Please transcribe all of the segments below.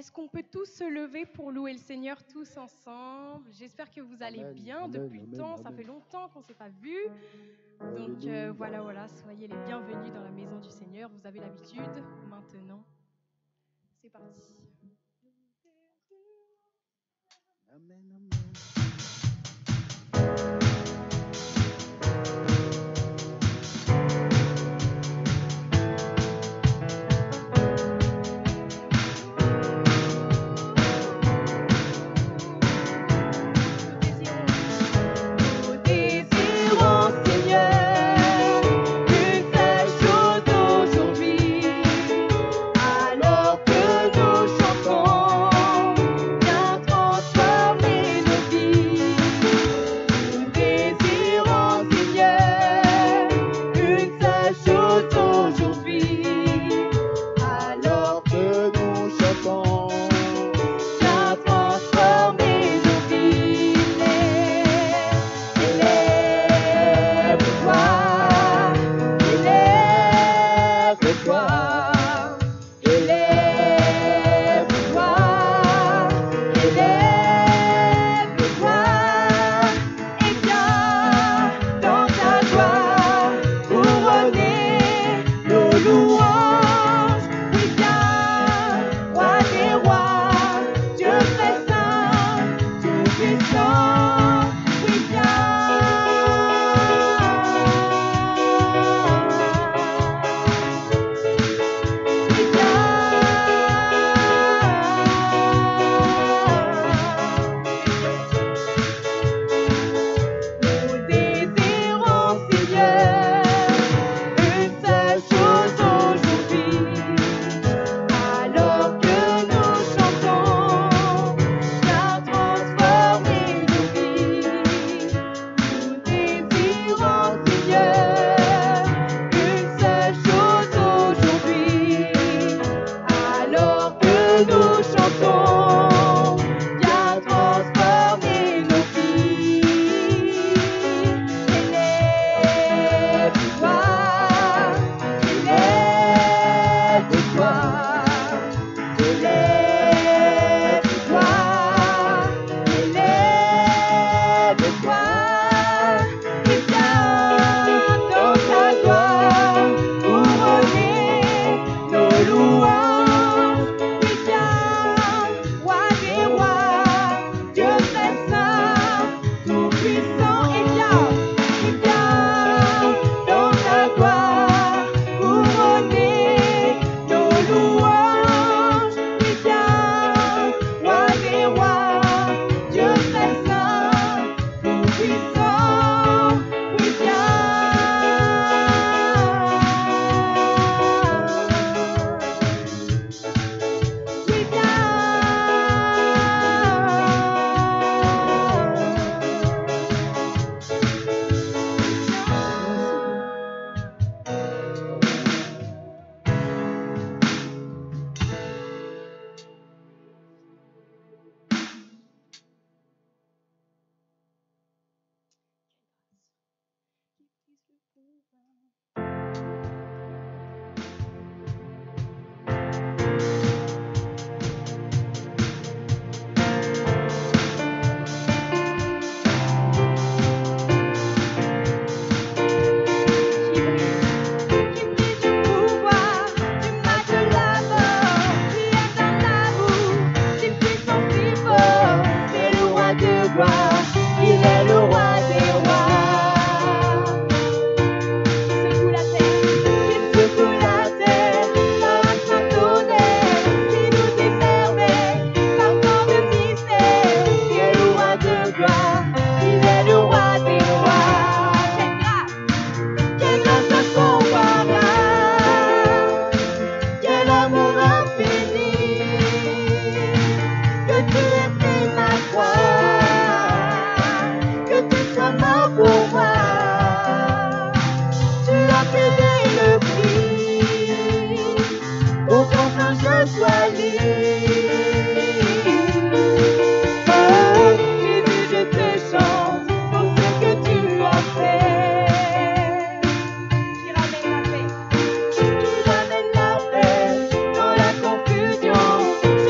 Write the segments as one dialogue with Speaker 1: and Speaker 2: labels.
Speaker 1: Est-ce qu'on peut tous se lever pour louer le Seigneur tous ensemble? J'espère que vous allez bien depuis le temps. Ça fait longtemps qu'on ne s'est pas vu. Donc voilà, soyez les bienvenus dans la maison du Seigneur. Vous avez l'habitude. Maintenant, c'est parti.
Speaker 2: Amen, amen.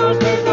Speaker 3: Change les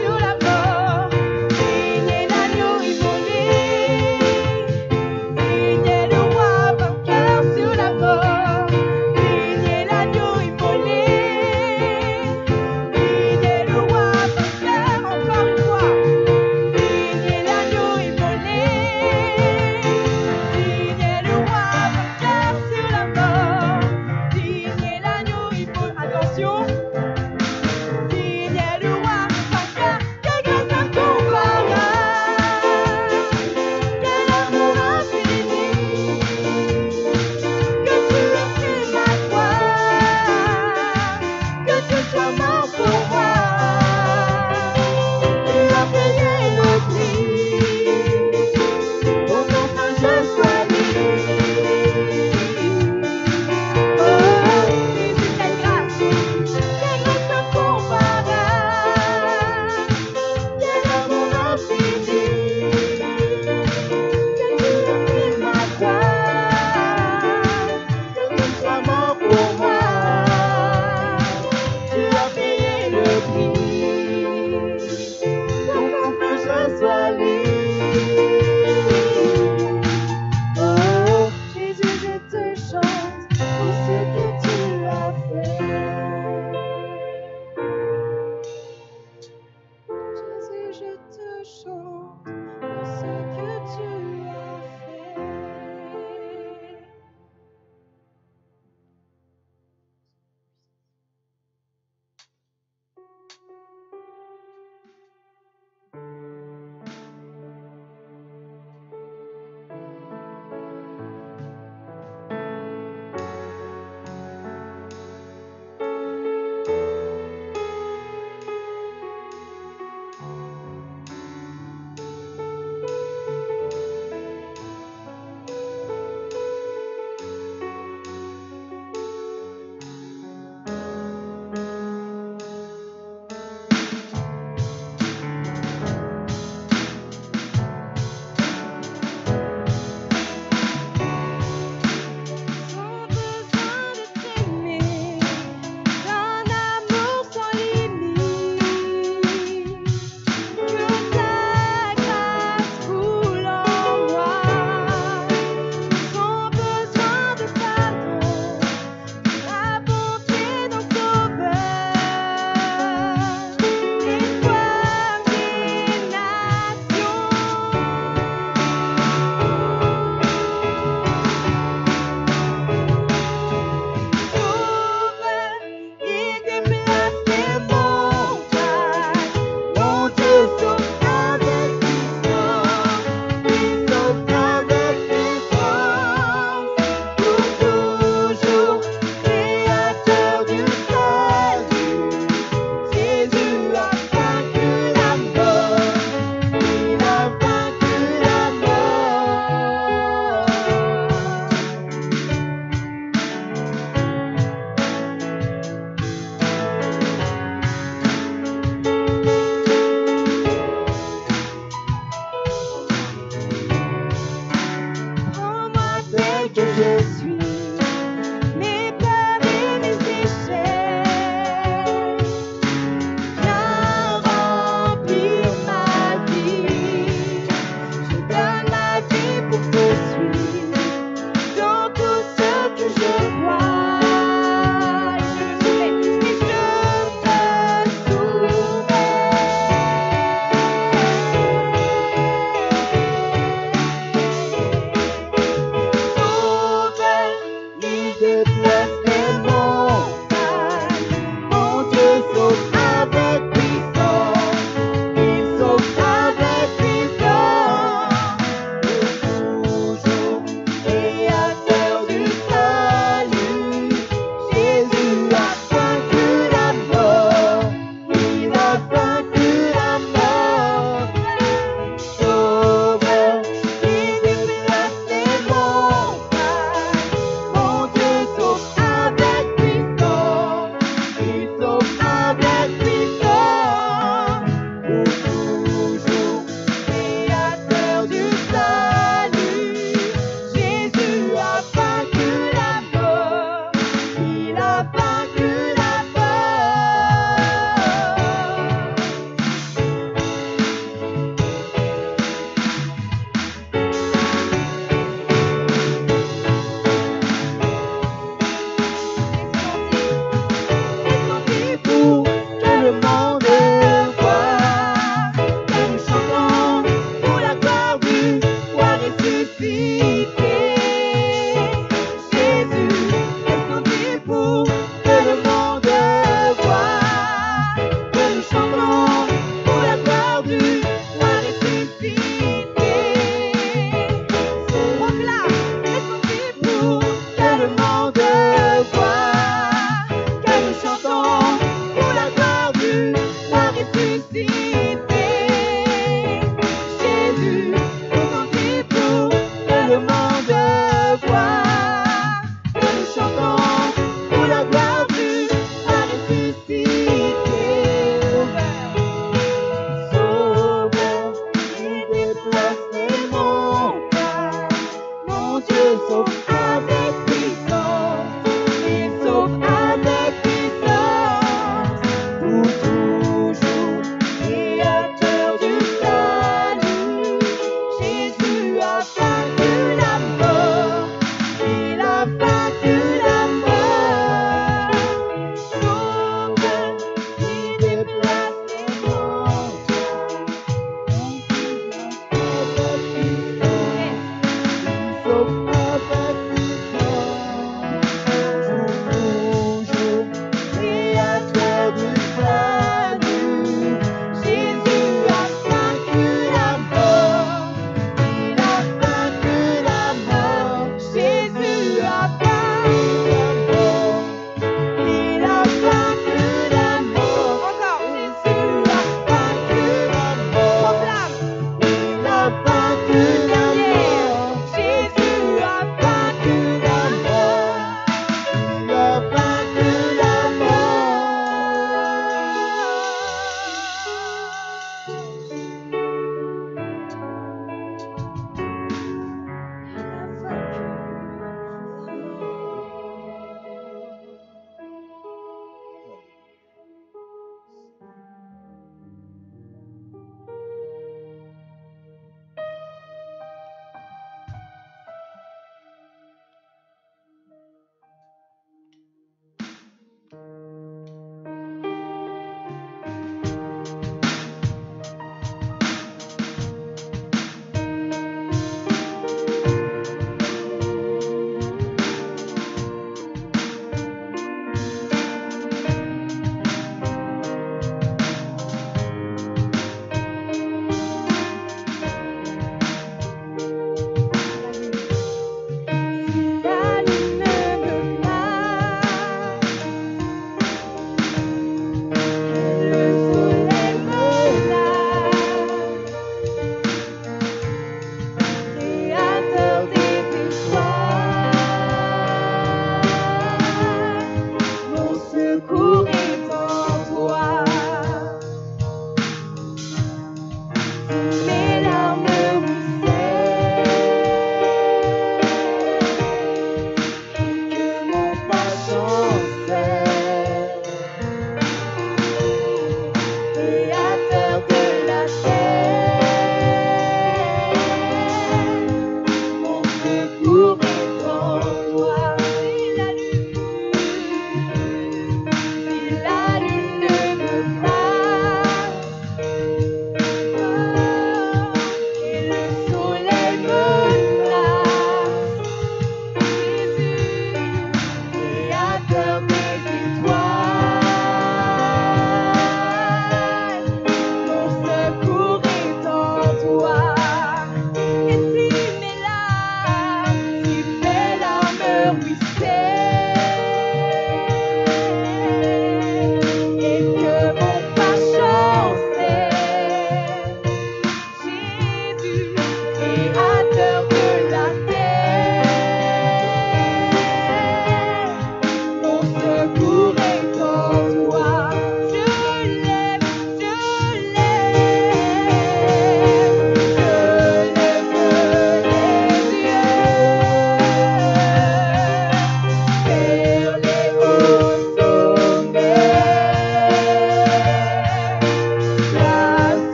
Speaker 3: Sur la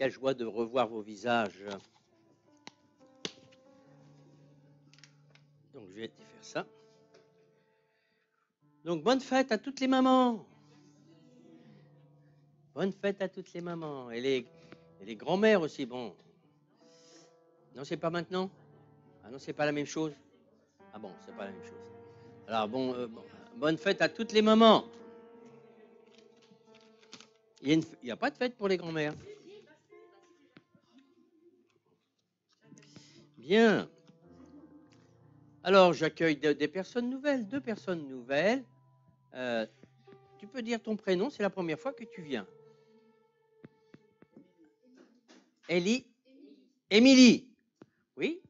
Speaker 3: quelle joie de revoir vos visages. Donc, je vais te faire ça. Donc, bonne fête à toutes les mamans. Bonne fête à toutes les mamans. Et les grands-mères aussi, bon. Non, c'est pas maintenant? Ah non, c'est pas la même chose? Ah bon, c'est pas la même chose. Alors, bon, bonne fête à toutes les mamans. Il n'y a pas de fête pour les grands-mères. Bien. Alors, j'accueille des personnes nouvelles, 2 personnes nouvelles. Tu peux dire ton prénom, c'est la première fois que tu viens. Émilie. Oui.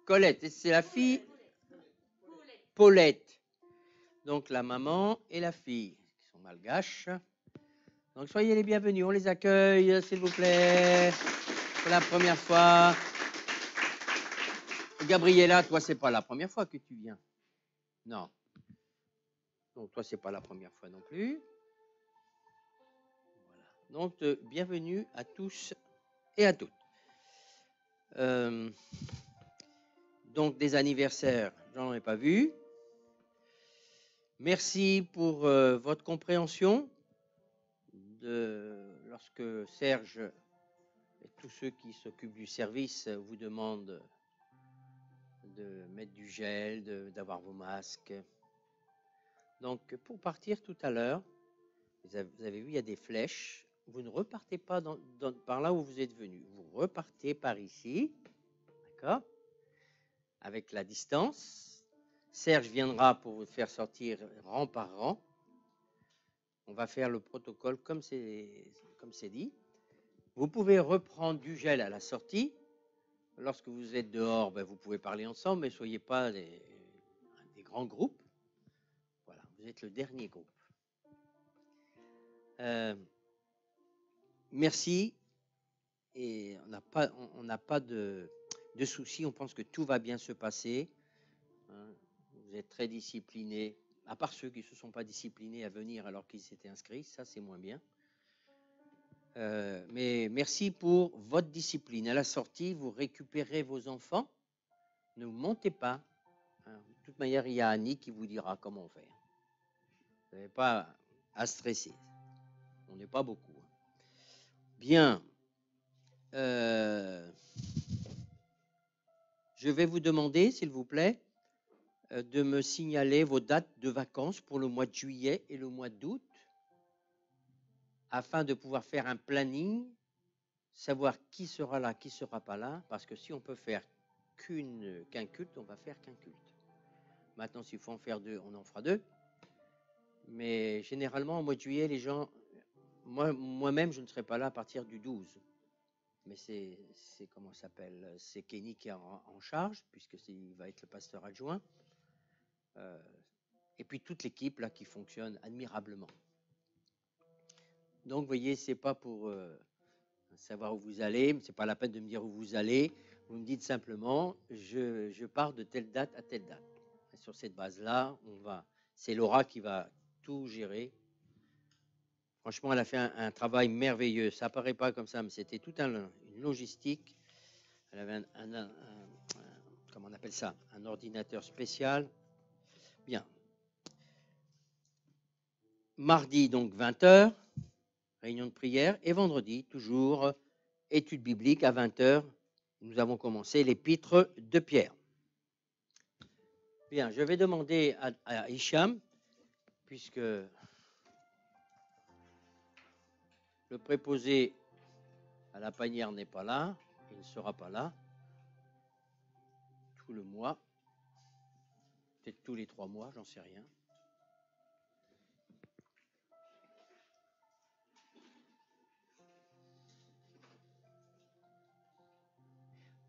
Speaker 3: Colette. Et c'est la fille Paulette. Donc, la maman et la fille, qui sont malgaches. Donc, soyez les bienvenus. On les accueille, s'il vous plaît. C'est la première fois. Gabriella, toi, c'est pas la première fois que tu viens. Non. Donc, toi, c'est pas la première fois non plus. Voilà. Donc, bienvenue à tous et à toutes. Donc, des anniversaires, j'en ai pas vu. Merci pour votre compréhension. Lorsque Serge et tous ceux qui s'occupent du service vous demandent de mettre du gel, d'avoir vos masques. Donc, pour partir tout à l'heure, vous avez vu, il y a des flèches. Vous ne repartez pas par là où vous êtes venu. Vous repartez par ici, d'accord, avec la distance. Serge viendra pour vous faire sortir rang par rang. On va faire le protocole comme c'est dit. Vous pouvez reprendre du gel à la sortie. Lorsque vous êtes dehors, vous pouvez parler ensemble, mais ne soyez pas des grands groupes. Voilà, vous êtes le dernier groupe. Merci. Et on n'a pas de soucis. On pense que tout va bien se passer. Vous êtes très disciplinés. À part ceux qui ne se sont pas disciplinés à venir alors qu'ils s'étaient inscrits, ça c'est moins bien. Mais merci pour votre discipline. À la sortie, vous récupérez vos enfants. Ne vous montez pas. De toute manière, il y a Annie qui vous dira comment faire. Vous n'avez pas à stresser. On n'est pas beaucoup. Bien. Je vais vous demander, s'il vous plaît, de me signaler vos dates de vacances pour le mois de juillet et le mois d'août, afin de pouvoir faire un planning, savoir qui sera là, qui ne sera pas là, parce que si on peut faire qu'un culte, on va faire qu'un culte. Maintenant, s'il faut en faire 2, on en fera 2. Mais généralement, au mois de juillet, les gens, moi-même, je ne serai pas là à partir du 12. Mais c'est comment ça s'appelle? C'est Kenny qui est en charge, puisqu'il va être le pasteur adjoint. Et puis toute l'équipe là qui fonctionne admirablement. Donc, vous voyez, c'est pas pour savoir où vous allez, c'est pas la peine de me dire où vous allez. Vous me dites simplement, je pars de telle date à telle date. Et sur cette base-là, c'est Laura qui va tout gérer. Franchement, elle a fait un travail merveilleux. Ça paraît pas comme ça, mais c'était toute une logistique. Elle avait comment on appelle ça? Un ordinateur spécial. Bien. Mardi, donc 20h, réunion de prière. Et vendredi, toujours, étude biblique à 20h. Nous avons commencé l'épître de Pierre. Bien, je vais demander à Hicham, puisque le préposé à la panière n'est pas là, il ne sera pas là tout le mois, peut-être tous les 3 mois, j'en sais rien.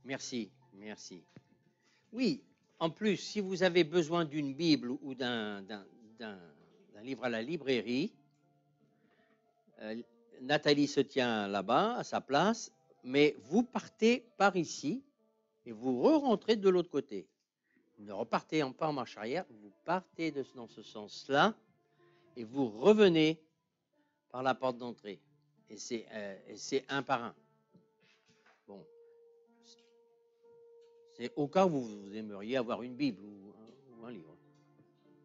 Speaker 3: Merci. Oui, en plus, si vous avez besoin d'une Bible ou d'un livre à la librairie, Nathalie se tient là-bas, à sa place, mais vous partez par ici et vous re-rentrez de l'autre côté. Vous ne repartez pas en marche arrière, vous partez dans ce sens-là et vous revenez par la porte d'entrée. Et c'est un par un. Bon, c'est au cas où vous aimeriez avoir une Bible ou un livre.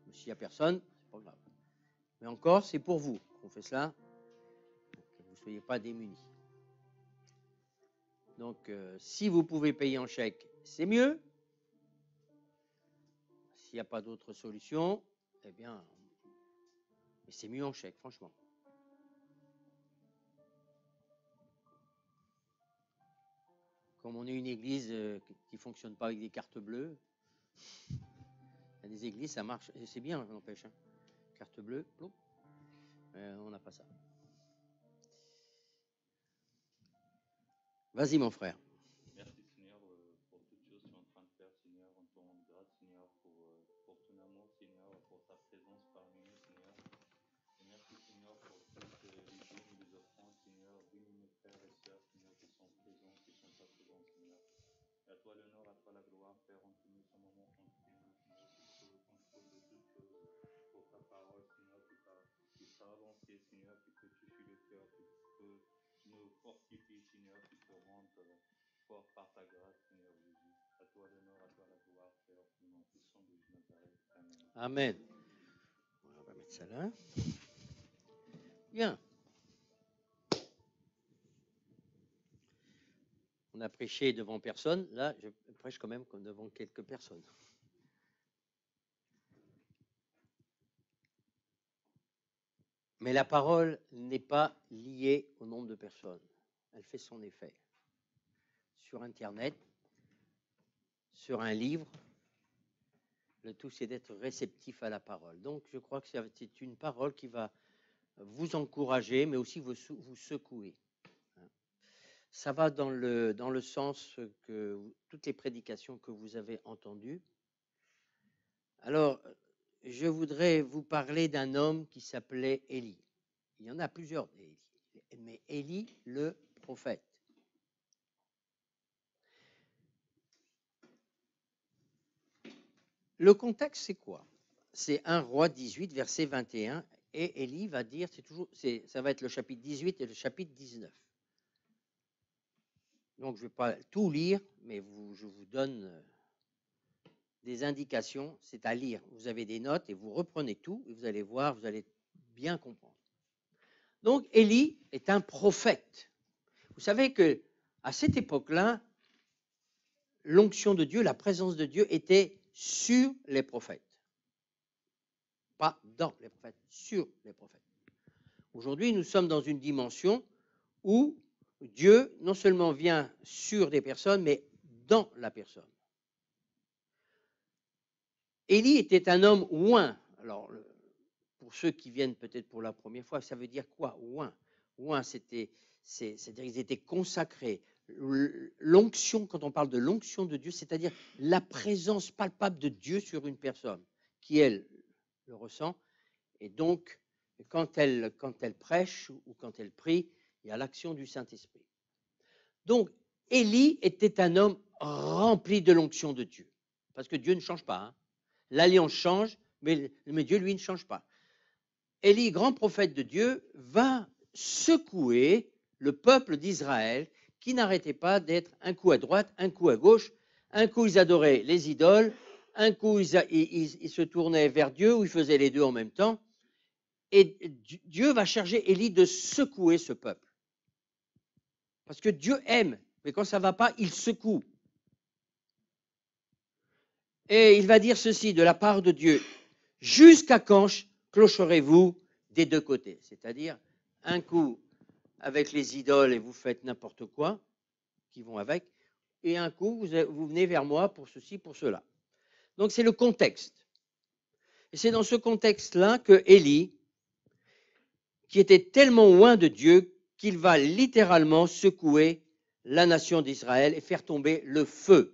Speaker 3: Mais s'il n'y a personne, c'est pas grave. Mais encore, c'est pour vous qu'on fait cela, que vous ne soyez pas démunis. Donc, si vous pouvez payer en chèque, c'est mieux. S'il n'y a pas d'autre solution, eh bien, mais c'est mieux en chèque, franchement. Comme on est une église qui ne fonctionne pas avec des cartes bleues, il y a des églises, ça marche, et c'est bien, n'empêche. Hein. Carte bleue, plop, on n'a pas ça. Vas-y, mon frère.
Speaker 4: Merci Seigneur pour toutes choses que tu es en train de faire, Seigneur. On te rend grâce, Seigneur, pour ton amour, Seigneur, pour ta présence parmi nous, Seigneur. Et merci, Seigneur, pour toutes les dons et les offrandes, Seigneur. Bénis mes frères et sœurs, Seigneur, qui sont présents, qui ne sont pas présents, Seigneur. Et à toi l'honneur, à toi la gloire, Père, en tous ce moment, continue, Seigneur, qui te contrôle de toutes choses pour ta parole, Seigneur, qui sera avancée, Seigneur, qui peut toucher le cœur, qui peut nous fortifier, Seigneur, qui peut rendre fort par ta grâce, Seigneur Jésus. À toi l'honneur, à toi la gloire, Père, au nom puissant de Nazareth. Amen.
Speaker 3: Amen. On va mettre ça là. Bien. On a prêché devant personne. Là, je prêche quand même devant quelques personnes. Mais la parole n'est pas liée au nombre de personnes. Elle fait son effet. Sur Internet, sur un livre, le tout c'est d'être réceptif à la parole. Donc je crois que c'est une parole qui va vous encourager, mais aussi vous secouer. Ça va dans le sens que toutes les prédications que vous avez entendues. Alors, je voudrais vous parler d'un homme qui s'appelait Élie. Il y en a plusieurs, mais Élie le prophète. Le contexte, c'est quoi? C'est 1 Roi 18, verset 21, et Élie va dire, ça va être le chapitre 18 et le chapitre 19. Donc, je ne vais pas tout lire, mais je vous donne des indications, c'est à lire. Vous avez des notes et vous reprenez tout, et vous allez voir, vous allez bien comprendre. Donc, Élie est un prophète. Vous savez qu'à cette époque-là, l'onction de Dieu, la présence de Dieu était sur les prophètes. Pas dans les prophètes, sur les prophètes. Aujourd'hui, nous sommes dans une dimension où Dieu non seulement vient sur des personnes, mais dans la personne. Élie était un homme oint. Alors, pour ceux qui viennent peut-être pour la première fois, ça veut dire quoi, oint? Oint, c'est-à-dire qu'ils étaient consacrés. L'onction, quand on parle de l'onction de Dieu, c'est-à-dire la présence palpable de Dieu sur une personne, qui, elle, le ressent. Et donc, quand elle prêche ou quand elle prie, il y a l'action du Saint-Esprit. Donc, Élie était un homme rempli de l'onction de Dieu. Parce que Dieu ne change pas. Hein. L'alliance change, mais Dieu, lui, ne change pas. Élie, grand prophète de Dieu, va secouer le peuple d'Israël qui n'arrêtait pas d'être un coup à droite, un coup à gauche. Un coup, ils adoraient les idoles. Un coup, ils se tournaient vers Dieu ou ils faisaient les deux en même temps. Et Dieu va charger Élie de secouer ce peuple. Parce que Dieu aime, mais quand ça ne va pas, il secoue. Et il va dire ceci de la part de Dieu. Jusqu'à quand clocherez-vous des deux côtés? C'est-à-dire, un coup avec les idoles et vous faites n'importe quoi, qui vont avec, et un coup, vous venez vers moi pour ceci, pour cela. Donc, c'est le contexte. Et c'est dans ce contexte-là que Élie, qui était tellement loin de Dieu, qu'il va littéralement secouer la nation d'Israël et faire tomber le feu.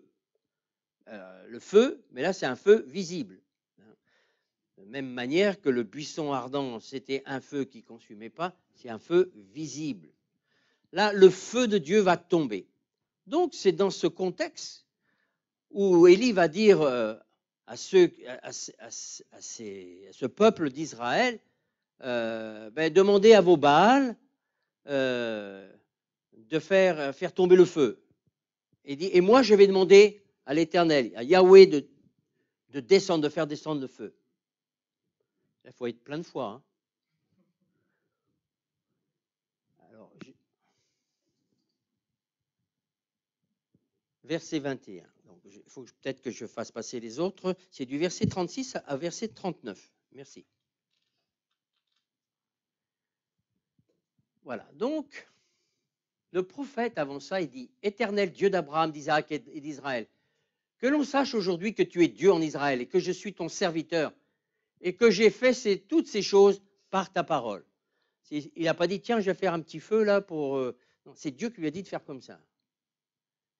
Speaker 3: Le feu, mais là, c'est un feu visible. De même manière que le buisson ardent, c'était un feu qui ne consumait pas, c'est un feu visible. Là, le feu de Dieu va tomber. Donc, c'est dans ce contexte où Élie va dire à ce peuple d'Israël, demandez à vos Baals de faire tomber le feu. Il dit, et moi je vais demander à l'Éternel, à Yahweh de descendre, de faire descendre le feu. Il faut être plein de foi. Hein. Alors, verset 21. Donc, il faut peut-être que je fasse passer les autres. C'est du verset 36 à verset 39. Merci. Voilà. Donc, le prophète, avant ça, il dit, Éternel Dieu d'Abraham, d'Isaac et d'Israël, que l'on sache aujourd'hui que tu es Dieu en Israël et que je suis ton serviteur et que j'ai fait toutes ces choses par ta parole. Il n'a pas dit, tiens, je vais faire un petit feu là pour... Non, c'est Dieu qui lui a dit de faire comme ça.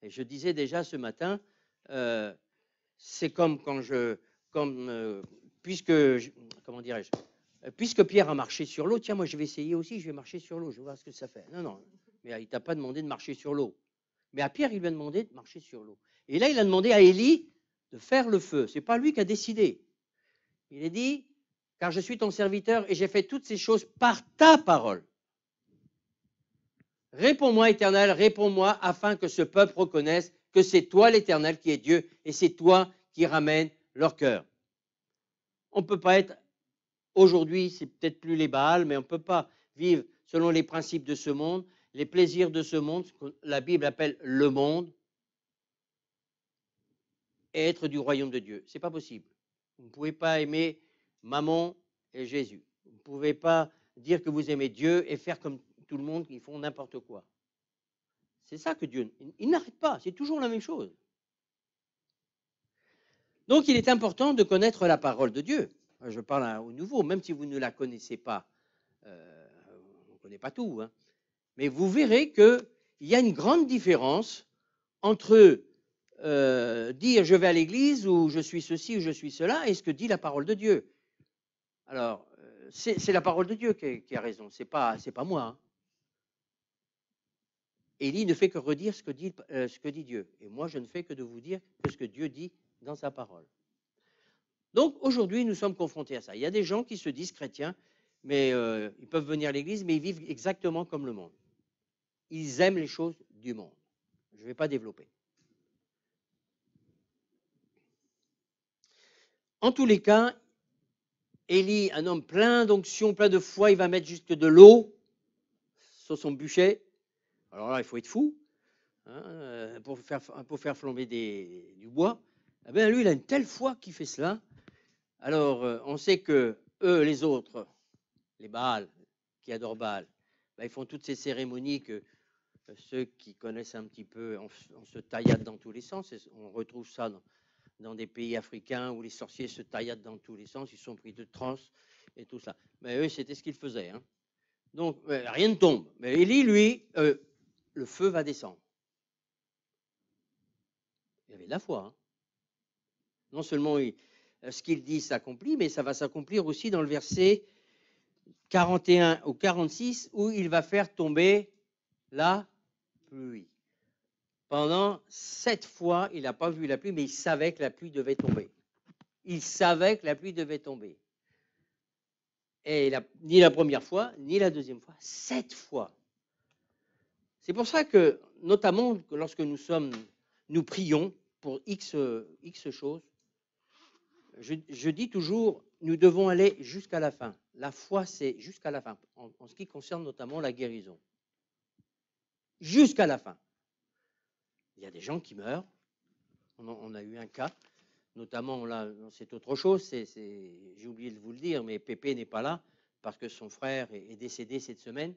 Speaker 3: Et je disais déjà ce matin, c'est comme quand puisque Pierre a marché sur l'eau, tiens, moi je vais essayer aussi, je vais marcher sur l'eau, je vais voir ce que ça fait. Non, mais il ne t'a pas demandé de marcher sur l'eau. Mais à Pierre, il lui a demandé de marcher sur l'eau. Et là, il a demandé à Élie de faire le feu. Ce n'est pas lui qui a décidé. Il a dit, car je suis ton serviteur et j'ai fait toutes ces choses par ta parole. Réponds-moi, Éternel, réponds-moi, afin que ce peuple reconnaisse que c'est toi, l'Éternel, qui est Dieu, et c'est toi qui ramènes leur cœur. On ne peut pas être, aujourd'hui, c'est peut-être plus les Baals, mais on ne peut pas vivre selon les principes de ce monde, les plaisirs de ce monde, ce que la Bible appelle le monde, et être du royaume de Dieu. Ce n'est pas possible. Vous ne pouvez pas aimer Mammon et Jésus. Vous ne pouvez pas dire que vous aimez Dieu et faire comme tout le monde qui font n'importe quoi. C'est ça que Dieu, il n'arrête pas, c'est toujours la même chose. Donc il est important de connaître la parole de Dieu. Je parle au nouveau, même si vous ne la connaissez pas, on ne connaît pas tout, hein. Mais vous verrez qu'il y a une grande différence entre dire je vais à l'église ou je suis ceci ou je suis cela et ce que dit la parole de Dieu. Alors, c'est la parole de Dieu qui a raison, c'est pas moi. Hein. Élie ne fait que redire ce que dit Dieu. Et moi, je ne fais que de vous dire que ce que Dieu dit dans sa parole. Donc, aujourd'hui, nous sommes confrontés à ça. Il y a des gens qui se disent chrétiens, mais ils peuvent venir à l'église, mais ils vivent exactement comme le monde. Ils aiment les choses du monde. Je ne vais pas développer. En tous les cas, Élie, un homme plein d'onction, plein de foi, il va mettre juste de l'eau sur son bûcher. Alors là, il faut être fou hein, pour faire flamber du bois. Eh bien, lui, il a une telle foi qu'il fait cela. Alors, on sait que eux, les autres, les Baals, qui adorent Baal, ben, ils font toutes ces cérémonies que ceux qui connaissent un petit peu, on se taillade dans tous les sens. On retrouve ça dans des pays africains où les sorciers se tailladent dans tous les sens. Ils sont pris de transe et tout ça. Mais eux, c'était ce qu'ils faisaient. Hein. Donc, rien ne tombe. Mais Élie, lui, le feu va descendre. Il y avait de la foi. Hein. Non seulement ce qu'il dit s'accomplit, mais ça va s'accomplir aussi dans le verset 41 ou 46 où il va faire tomber la pluie. Pendant 7 fois, il n'a pas vu la pluie, mais il savait que la pluie devait tomber. Il savait que la pluie devait tomber. Et ni la première fois, ni la deuxième fois, 7 fois. C'est pour ça que, notamment, lorsque nous prions pour X choses, je dis toujours, nous devons aller jusqu'à la fin. La foi, c'est jusqu'à la fin, en ce qui concerne notamment la guérison. Jusqu'à la fin. Il y a des gens qui meurent. On a eu un cas, notamment là, c'est autre chose, j'ai oublié de vous le dire, mais Pépé n'est pas là parce que son frère est décédé cette semaine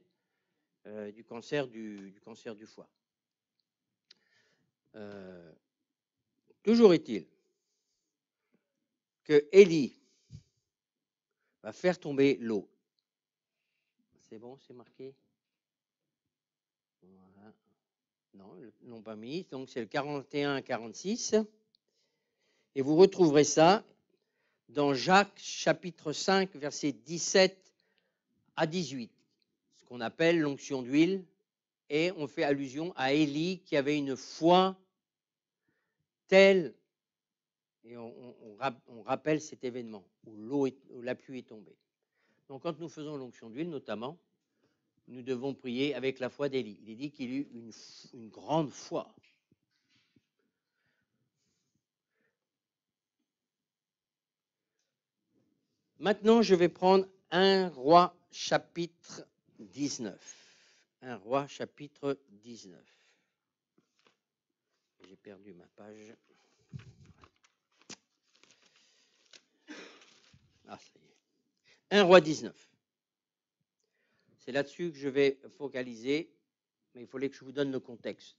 Speaker 3: du cancer du foie. Toujours est-il que Élie va faire tomber l'eau. C'est bon, c'est marqué? Voilà. Non, ils ne l'ont pas mis. Donc, c'est le 41-46. Et vous retrouverez ça dans Jacques, chapitre 5, versets 17 à 18. Ce qu'on appelle l'onction d'huile. Et on fait allusion à Élie qui avait une foi telle, et on rappelle cet événement où la pluie est tombée. Donc, quand nous faisons l'onction d'huile, notamment, nous devons prier avec la foi d'Élie. Il est dit qu'il eut une grande foi. Maintenant, je vais prendre 1 Roi chapitre 19. 1 Roi chapitre 19. J'ai perdu ma page. Ah, ça y est. 1 Roi 19. C'est là-dessus que je vais focaliser, mais il fallait que je vous donne le contexte.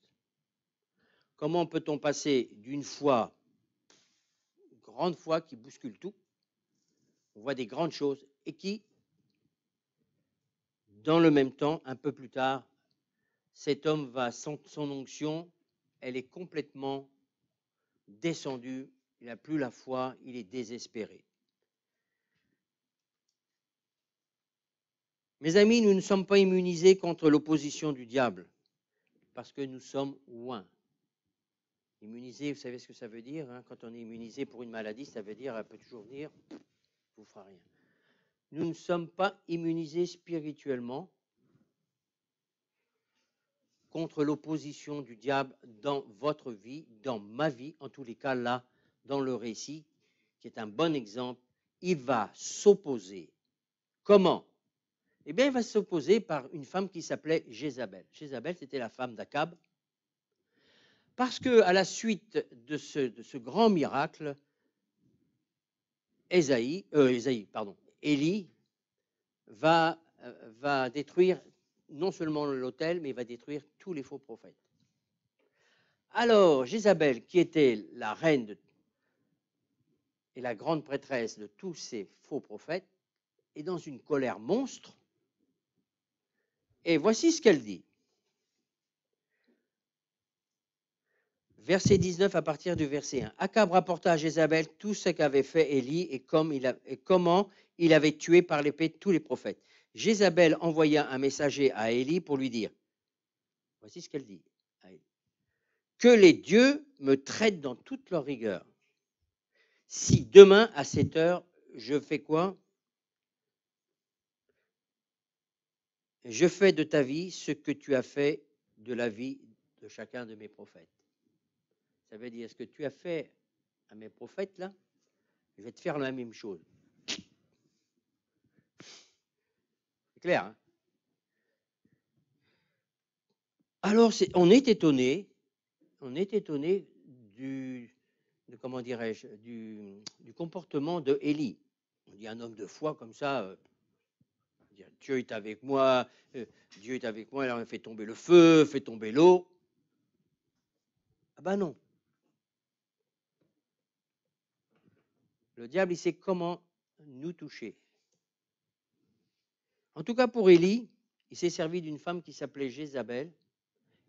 Speaker 3: Comment peut-on passer d'une foi, grande foi qui bouscule tout, on voit des grandes choses, et qui, dans le même temps, un peu plus tard, cet homme va, son onction, elle est complètement descendue, il n'a plus la foi, il est désespéré. Mes amis, nous ne sommes pas immunisés contre l'opposition du diable, parce que nous sommes loin. Immunisé, vous savez ce que ça veut dire, hein? Quand on est immunisé pour une maladie, ça veut dire, elle peut toujours dire, vous ne fera rien. Nous ne sommes pas immunisés spirituellement contre l'opposition du diable dans votre vie, dans ma vie, en tous les cas là, dans le récit, qui est un bon exemple. Il va s'opposer. Comment? Eh bien, il va s'opposer par une femme qui s'appelait Jézabel. Jézabel, c'était la femme d'Akab. Parce qu'à la suite de ce grand miracle, Élie va détruire non seulement l'autel, mais il va détruire tous les faux prophètes. Alors, Jézabel, qui était la reine et la grande prêtresse de tous ces faux prophètes, est dans une colère monstre. Et voici ce qu'elle dit. Verset 19 à partir du verset 1. Akab rapporta à Jézabel tout ce qu'avait fait Élie et comment il avait tué par l'épée tous les prophètes. Jézabel envoya un messager à Élie pour lui dire, voici ce qu'elle dit, que les dieux me traitent dans toute leur rigueur. Si demain à 7 heures, je fais quoi? Je fais de ta vie ce que tu as fait de la vie de chacun de mes prophètes. Ça veut dire, ce que tu as fait à mes prophètes, là, je vais te faire la même chose. C'est clair, hein? Alors, on est étonné du comportement de Élie. On dit un homme de foi comme ça, Dieu est avec moi, Dieu est avec moi, il a fait tomber le feu, fait tomber l'eau. Ah ben non. Le diable, il sait comment nous toucher. En tout cas, pour Élie, il s'est servi d'une femme qui s'appelait Jézabel.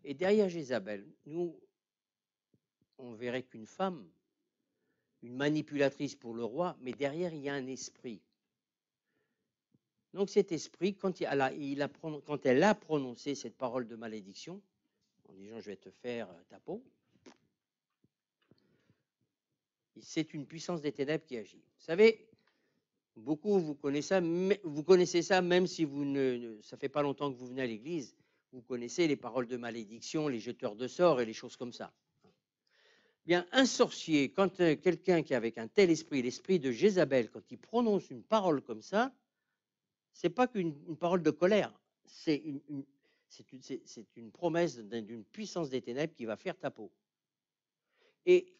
Speaker 3: Et derrière Jézabel, nous, on verrait qu'une femme, une manipulatrice pour le roi, mais derrière, il y a un esprit. Donc cet esprit, quand elle a prononcé cette parole de malédiction, en disant « je vais te faire ta peau », c'est une puissance des ténèbres qui agit. Vous savez, beaucoup vous connaissez ça, même si ça fait pas longtemps que vous venez à l'église, vous connaissez les paroles de malédiction, les jeteurs de sorts et les choses comme ça. Bien, un sorcier, quand quelqu'un qui est avec un tel esprit, l'esprit de Jézabel, quand il prononce une parole comme ça, c'est pas qu'une parole de colère, c'est une promesse d'une puissance des ténèbres qui va faire ta peau. Et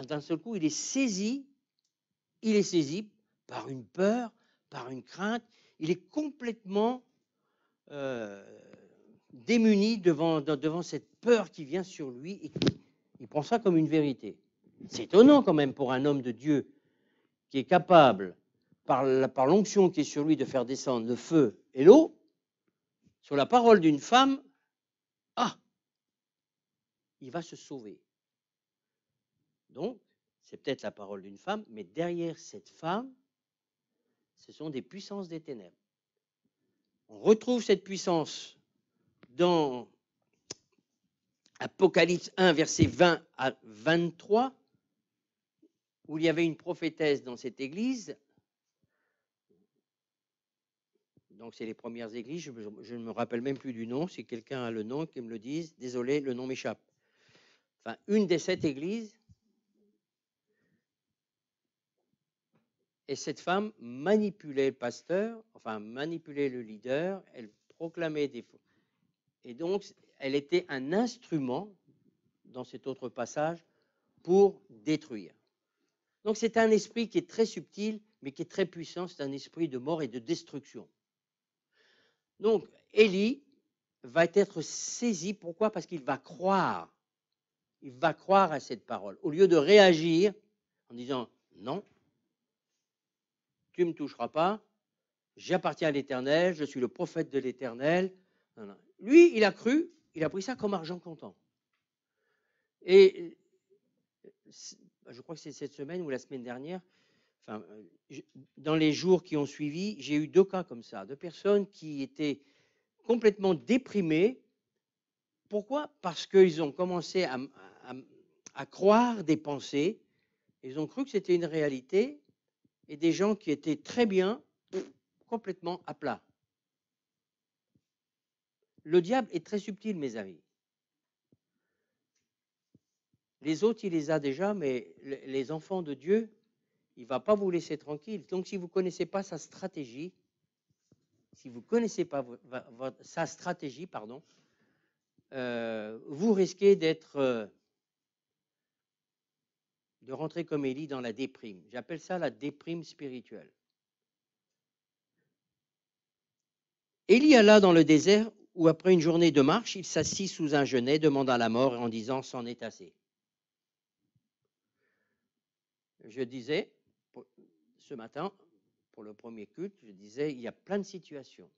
Speaker 3: d'un seul coup, il est saisi par une peur, par une crainte. Il est complètement démuni devant cette peur qui vient sur lui et il prend ça comme une vérité. C'est étonnant quand même pour un homme de Dieu qui est capable, par l'onction qui est sur lui, de faire descendre le feu et l'eau, sur la parole d'une femme, il va se sauver. Donc, c'est peut-être la parole d'une femme, mais derrière cette femme, ce sont des puissances des ténèbres. On retrouve cette puissance dans Apocalypse 1, versets 20 à 23, où il y avait une prophétesse dans cette église. Donc, c'est les premières églises, je ne me rappelle même plus du nom. Si quelqu'un a le nom, qu'il me le dise. Désolé, le nom m'échappe. Enfin, une des 7 églises. Et cette femme manipulait le pasteur, enfin manipulait le leader, elle proclamait des... Et donc, elle était un instrument, dans cet autre passage, pour détruire. Donc, c'est un esprit qui est très subtil, mais qui est très puissant, c'est un esprit de mort et de destruction. Donc, Élie va être saisi, pourquoi? Parce qu'il va croire à cette parole. Au lieu de réagir en disant, non, tu ne me toucheras pas, j'appartiens à l'Éternel, je suis le prophète de l'Éternel. Lui, il a cru, il a pris ça comme argent comptant. Et je crois que c'est cette semaine ou la semaine dernière, enfin, dans les jours qui ont suivi, j'ai eu 2 cas comme ça, de personnes qui étaient complètement déprimées. Pourquoi? Parce qu'ils ont commencé à croire des pensées, ils ont cru que c'était une réalité, et des gens qui étaient très bien, complètement à plat. Le diable est très subtil, mes amis. Les autres, il les a déjà, mais les enfants de Dieu, il ne va pas vous laisser tranquille. Donc, si vous ne connaissez pas sa stratégie, vous risquez de rentrer comme Élie dans la déprime. J'appelle ça la déprime spirituelle. Élie alla dans le désert où, après une journée de marche, il s'assit sous un genêt, demandant la mort en disant « c'en est assez ». Je disais, ce matin, pour le premier culte, je disais, il y a plein de situations.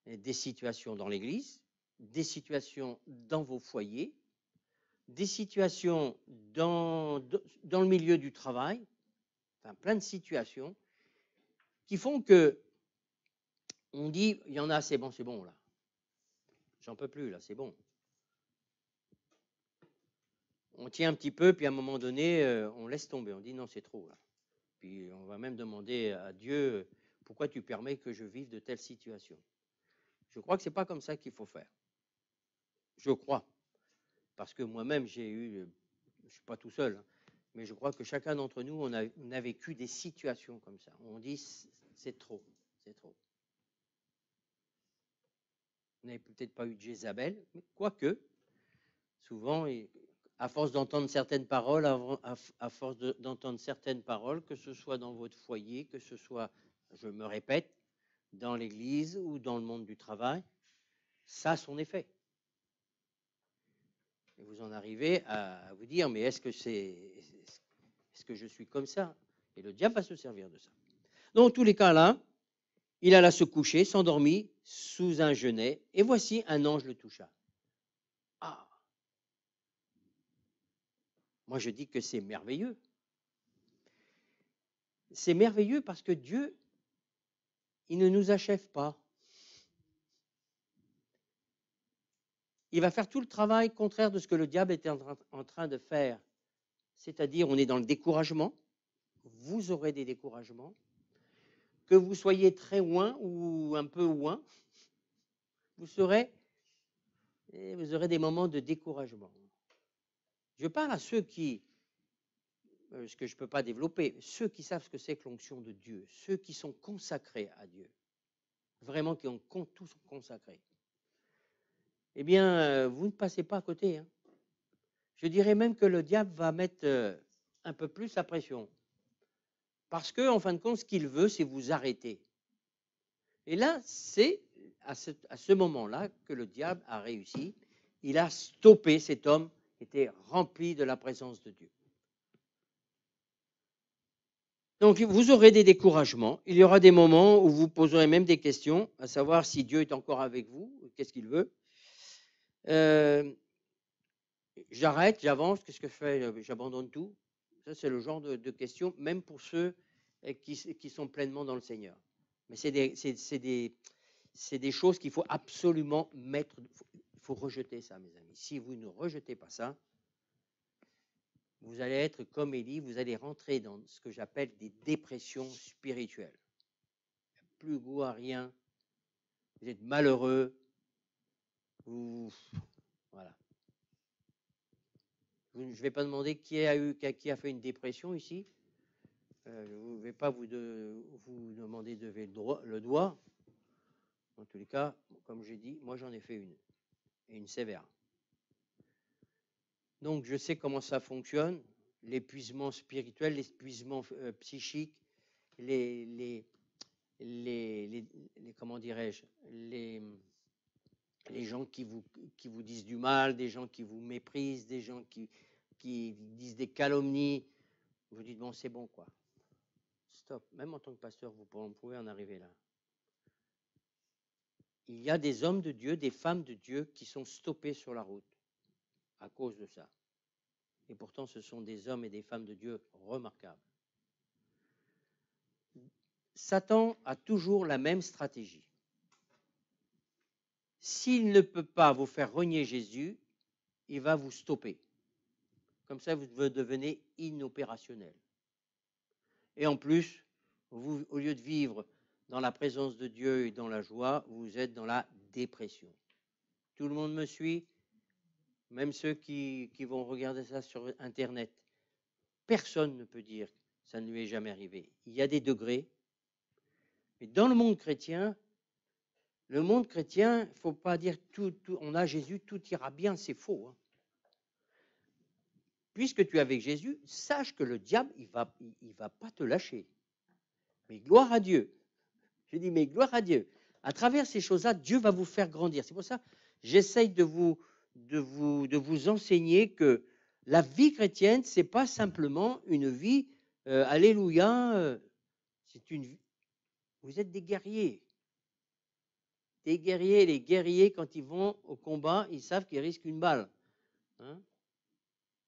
Speaker 3: Des situations dans l'église, des situations dans vos foyers, des situations dans le milieu du travail, enfin plein de situations qui font que on dit, il y en a, c'est bon là. J'en peux plus là, c'est bon. On tient un petit peu, puis à un moment donné, on laisse tomber. On dit non, c'est trop là. Puis on va même demander à Dieu, pourquoi tu permets que je vive de telles situations? Je crois que ce n'est pas comme ça qu'il faut faire. Je crois. Parce que moi-même, je ne suis pas tout seul, hein, mais je crois que chacun d'entre nous, on a vécu des situations comme ça. On dit, c'est trop, c'est trop. Vous n'avez peut-être pas eu de Jézabel, mais quoique, souvent, à force d'entendre certaines paroles, que ce soit dans votre foyer, que ce soit, je me répète, dans l'église ou dans le monde du travail, ça a son effet. Et vous en arrivez à vous dire, mais est-ce que je suis comme ça? Et le diable va se servir de ça. Dans tous les cas là, il alla se coucher, s'endormit sous un genêt, et voici un ange le toucha. Ah! Moi je dis que c'est merveilleux. C'est merveilleux parce que Dieu, il ne nous achève pas. Il va faire tout le travail contraire de ce que le diable était en train de faire. C'est-à-dire, on est dans le découragement. Vous aurez des découragements. Que vous soyez très loin ou un peu loin, vous aurez des moments de découragement. Je parle à ceux qui, ce que je ne peux pas développer, ceux qui savent ce que c'est que l'onction de Dieu, ceux qui sont consacrés à Dieu, vraiment qui ont tous consacrés. Eh bien, vous ne passez pas à côté. Hein. Je dirais même que le diable va mettre un peu plus la pression. Parce que, en fin de compte, ce qu'il veut, c'est vous arrêter. Et là, c'est à ce moment-là que le diable a réussi. Il a stoppé cet homme qui était rempli de la présence de Dieu. Donc, vous aurez des découragements. Il y aura des moments où vous poserez même des questions, à savoir si Dieu est encore avec vous, qu'est-ce qu'il veut. J'arrête, j'avance, qu'est-ce que je fais? J'abandonne tout. Ça, c'est le genre de questions, même pour ceux qui sont pleinement dans le Seigneur. Mais c'est des choses qu'il faut absolument mettre. Il faut rejeter ça, mes amis. Si vous ne rejetez pas ça, vous allez être comme Élie, vous allez rentrer dans ce que j'appelle des dépressions spirituelles. Plus goût à rien, vous êtes malheureux, voilà. Je ne vais pas demander qui a fait une dépression ici. je ne vais pas vous demander de lever le doigt. En tous les cas, comme j'ai dit, moi j'en ai fait une, et une sévère. Donc je sais comment ça fonctionne, l'épuisement spirituel, l'épuisement psychique, comment dirais-je, les gens qui vous disent du mal, des gens qui vous méprisent, des gens qui disent des calomnies. Vous dites, bon, c'est bon, quoi. Stop. Même en tant que pasteur, vous pouvez en arriver là. Il y a des hommes de Dieu, des femmes de Dieu qui sont stoppés sur la route à cause de ça. Et pourtant, ce sont des hommes et des femmes de Dieu remarquables. Satan a toujours la même stratégie. S'il ne peut pas vous faire renier Jésus, il va vous stopper. Comme ça, vous devenez inopérationnel. Et en plus, vous, au lieu de vivre dans la présence de Dieu et dans la joie, vous êtes dans la dépression. Tout le monde me suit, même ceux qui vont regarder ça sur Internet. Personne ne peut dire que ça ne lui est jamais arrivé. Il y a des degrés. Mais dans le monde chrétien, il ne faut pas dire tout, on a Jésus, tout ira bien, c'est faux. Hein. Puisque tu es avec Jésus, sache que le diable, il va pas te lâcher. Mais gloire à Dieu. Je dis, mais gloire à Dieu. À travers ces choses-là, Dieu va vous faire grandir. C'est pour ça que j'essaye de vous enseigner que la vie chrétienne, ce n'est pas simplement une vie, alléluia, c'est une vie. Vous êtes des guerriers. Des guerriers, les guerriers, quand ils vont au combat, ils savent qu'ils risquent une balle. Hein?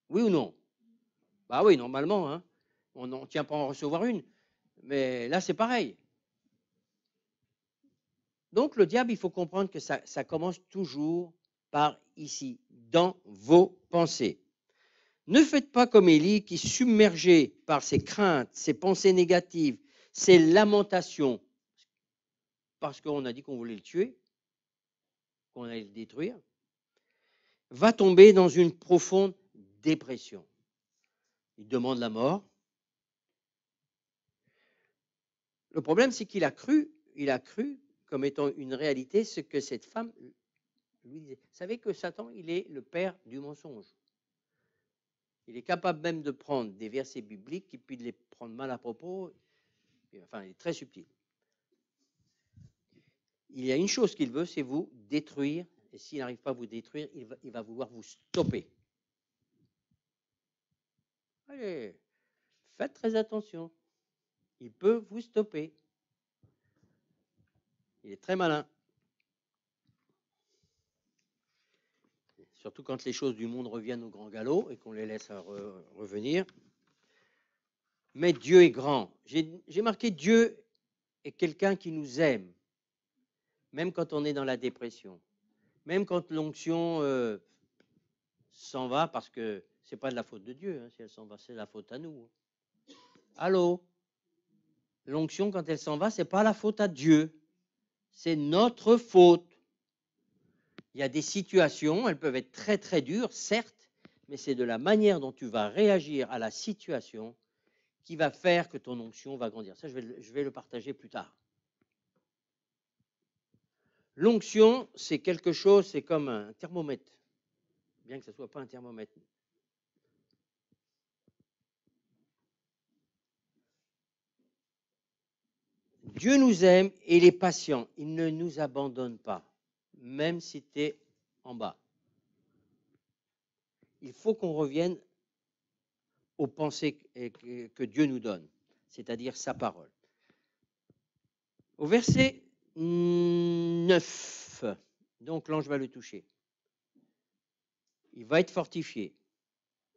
Speaker 3: Oui ou non? Bah oui, normalement, hein. On ne tient pas à en recevoir une. Mais là, c'est pareil. Donc, le diable, il faut comprendre que ça commence toujours par ici, dans vos pensées. Ne faites pas comme Élie qui, submergé par ses craintes, ses pensées négatives, ses lamentations, parce qu'on a dit qu'on voulait le tuer, qu'on allait le détruire, va tomber dans une profonde dépression. Il demande la mort. Le problème, c'est qu'il a cru comme étant une réalité ce que cette femme lui disait. Vous savez que Satan, il est le père du mensonge. Il est capable même de prendre des versets bibliques et puis de les prendre mal à propos. Enfin, il est très subtil. Il y a une chose qu'il veut, c'est vous détruire. Et s'il n'arrive pas à vous détruire, il va vouloir vous stopper. Allez, faites très attention. Il peut vous stopper. Il est très malin. Surtout quand les choses du monde reviennent au grand galop et qu'on les laisse revenir. Mais Dieu est grand. J'ai marqué Dieu est quelqu'un qui nous aime, même quand on est dans la dépression, même quand l'onction s'en va, parce que ce n'est pas de la faute de Dieu, hein, si elle s'en va, c'est la faute à nous. Allô? L'onction, quand elle s'en va, ce n'est pas la faute à Dieu, c'est notre faute. Il y a des situations, elles peuvent être très très dures, certes, mais c'est de la manière dont tu vas réagir à la situation qui va faire que ton onction va grandir. Ça, je vais le partager plus tard. L'onction, c'est quelque chose, c'est comme un thermomètre, bien que ce ne soit pas un thermomètre. Dieu nous aime et il est patient. Il ne nous abandonne pas, même si tu es en bas. Il faut qu'on revienne aux pensées que Dieu nous donne, c'est-à-dire sa parole. Au verset 9, donc l'ange va le toucher. Il va être fortifié,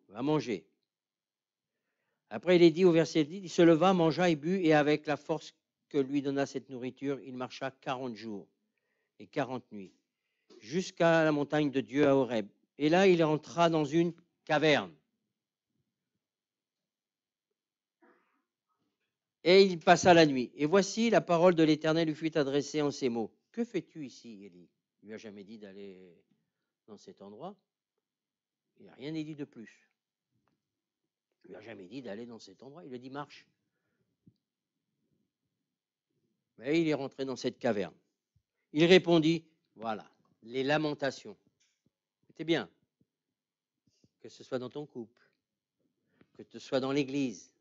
Speaker 3: il va manger. Après, il est dit au verset 10, il se leva, mangea et but, et avec la force que lui donna cette nourriture, il marcha 40 jours et 40 nuits, jusqu'à la montagne de Dieu à Horeb. Et là, il entra dans une caverne. Et il passa la nuit. Et voici, la parole de l'Éternel lui fut adressée en ces mots. Que fais-tu ici, Élie? Il ne lui a jamais dit d'aller dans cet endroit. Il n'a rien dit de plus. Il ne lui a jamais dit d'aller dans cet endroit. Il lui a dit marche. Mais il est rentré dans cette caverne. Il répondit, voilà, les lamentations. C'était bien, que ce soit dans ton couple, que ce soit dans l'église.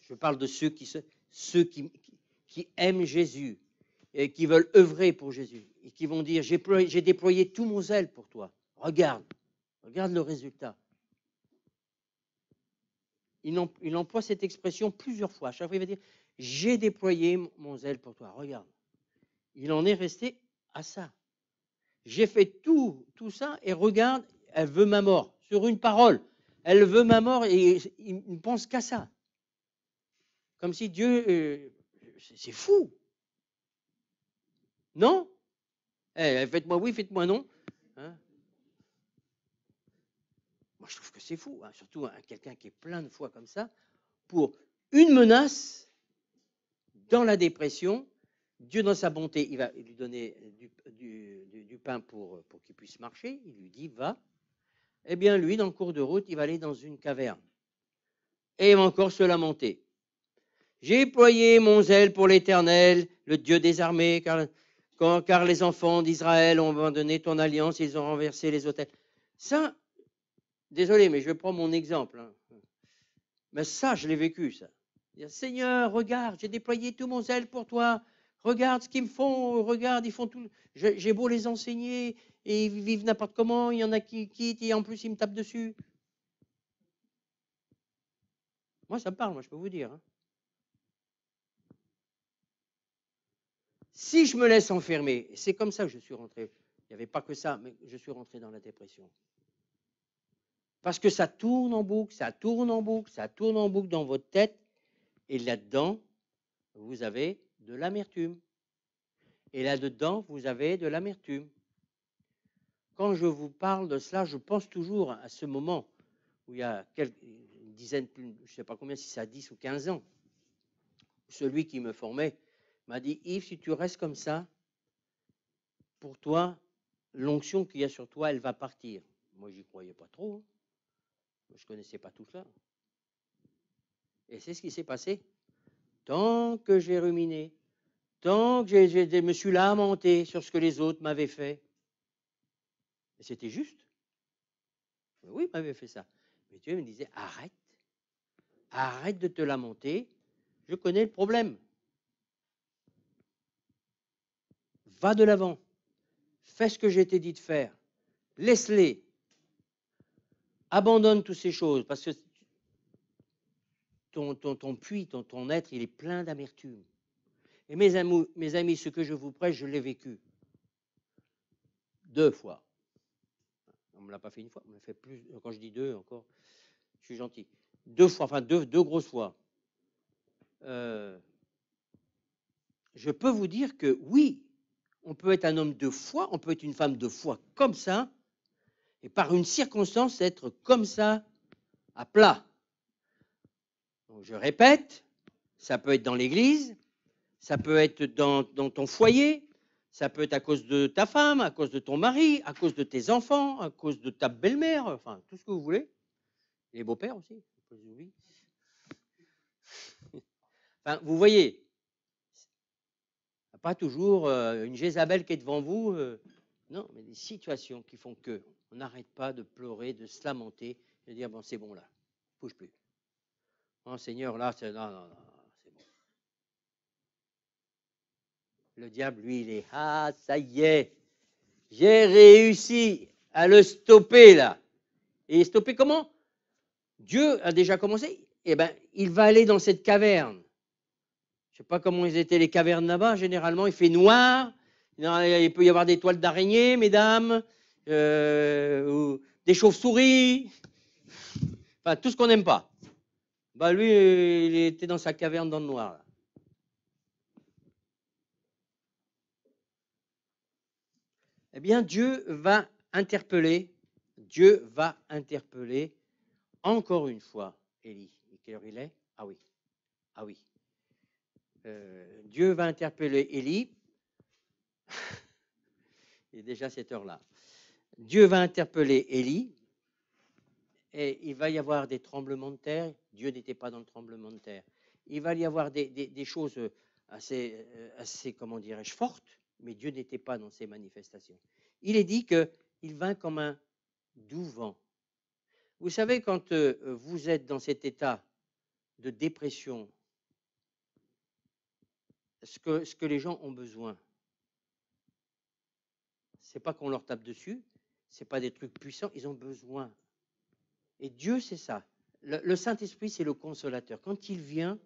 Speaker 3: Je parle de ceux qui aiment Jésus et qui veulent œuvrer pour Jésus et qui vont dire, j'ai déployé tout mon zèle pour toi. Regarde le résultat. Il emploie cette expression plusieurs fois. À chaque fois, il va dire, j'ai déployé mon zèle pour toi. Regarde. Il en est resté à ça. J'ai fait tout ça et regarde, elle veut ma mort. Sur une parole, elle veut ma mort et il ne pense qu'à ça. Comme si Dieu, c'est fou. Non? Faites-moi oui, faites-moi non. Hein? Moi, je trouve que c'est fou. Hein? Surtout quelqu'un qui est plein de foi comme ça. Pour une menace, dans la dépression, Dieu, dans sa bonté, il va lui donner du pain pour qu'il puisse marcher. Il lui dit, va. Eh bien, lui, dans le cours de route, il va aller dans une caverne. Et il va encore se lamenter. J'ai déployé mon zèle pour l'Éternel, le Dieu des armées, car les enfants d'Israël ont abandonné ton alliance, ils ont renversé les autels. Ça, désolé, mais je prends mon exemple. Hein. Mais ça, je l'ai vécu, ça. Seigneur, regarde, j'ai déployé tout mon zèle pour toi. Regarde ce qu'ils me font, regarde, ils font tout. J'ai beau les enseigner, et ils vivent n'importe comment, il y en a qui quittent, et en plus, ils me tapent dessus. Moi, ça me parle, moi, je peux vous dire. Hein. Si je me laisse enfermer, c'est comme ça que je suis rentré. Il n'y avait pas que ça, mais je suis rentré dans la dépression. Parce que ça tourne en boucle, ça tourne en boucle, ça tourne en boucle dans votre tête. Et là-dedans, vous avez de l'amertume. Et là-dedans, vous avez de l'amertume. Quand je vous parle de cela, je pense toujours à ce moment où il y a une dizaine, je ne sais pas combien, si c'est à 10 ou 15 ans, celui qui me formait m'a dit, Yves, si tu restes comme ça, pour toi, l'onction qu'il y a sur toi, elle va partir. Moi, j'y croyais pas trop. Hein. Je ne connaissais pas tout ça. Et c'est ce qui s'est passé. Tant que j'ai ruminé, tant que je me suis lamenté sur ce que les autres m'avaient fait. Et c'était juste. Oui, il m'avait fait ça. Mais Dieu me disait, arrête de te lamenter, je connais le problème. Va de l'avant, fais ce que j'ai été dit de faire, laisse-les, abandonne toutes ces choses, parce que ton puits, ton être, il est plein d'amertume. Et mes amis, ce que je vous prêche, je l'ai vécu 2 fois. On ne me l'a pas fait une fois, on me l'a fait plus. Quand je dis 2, encore, je suis gentil. 2 fois, enfin 2 grosses fois. Je peux vous dire que oui, on peut être un homme de foi, on peut être une femme de foi comme ça, et par une circonstance être comme ça, à plat. Donc je répète, ça peut être dans l'église, ça peut être dans ton foyer, ça peut être à cause de ta femme, à cause de ton mari, à cause de tes enfants, à cause de ta belle-mère, enfin tout ce que vous voulez. Les beaux-pères aussi, oui. Enfin, vous voyez, pas toujours une Jézabel qui est devant vous, non, mais des situations qui font que on n'arrête pas de pleurer, de se lamenter, de dire bon c'est bon là, bouge plus. Oh Seigneur là, non, c'est bon. Le diable lui il est ça y est, j'ai réussi à le stopper là. Et stopper comment? Dieu a déjà commencé. Eh ben il va aller dans cette caverne. Je ne sais pas comment étaient les cavernes là-bas. Généralement, il fait noir. Il peut y avoir des toiles d'araignée, mesdames, ou des chauves-souris. Enfin, tout ce qu'on n'aime pas. Bah, lui, il était dans sa caverne dans le noir. Là. Eh bien, Dieu va interpeller encore une fois Élie. Et quelle heure il est? Ah oui. Dieu va interpeller Élie. Il est déjà cette heure-là. Dieu va interpeller Élie et il va y avoir des tremblements de terre. Dieu n'était pas dans le tremblement de terre. Il va y avoir des choses comment dirais-je, forte, mais Dieu n'était pas dans ces manifestations. Il est dit qu'il vint comme un doux vent. Vous savez, quand vous êtes dans cet état de dépression, ce que les gens ont besoin, c'est pas qu'on leur tape dessus, c'est pas des trucs puissants, ils ont besoin. Et Dieu, c'est ça. Le Saint-Esprit, c'est le consolateur. Quand il vient,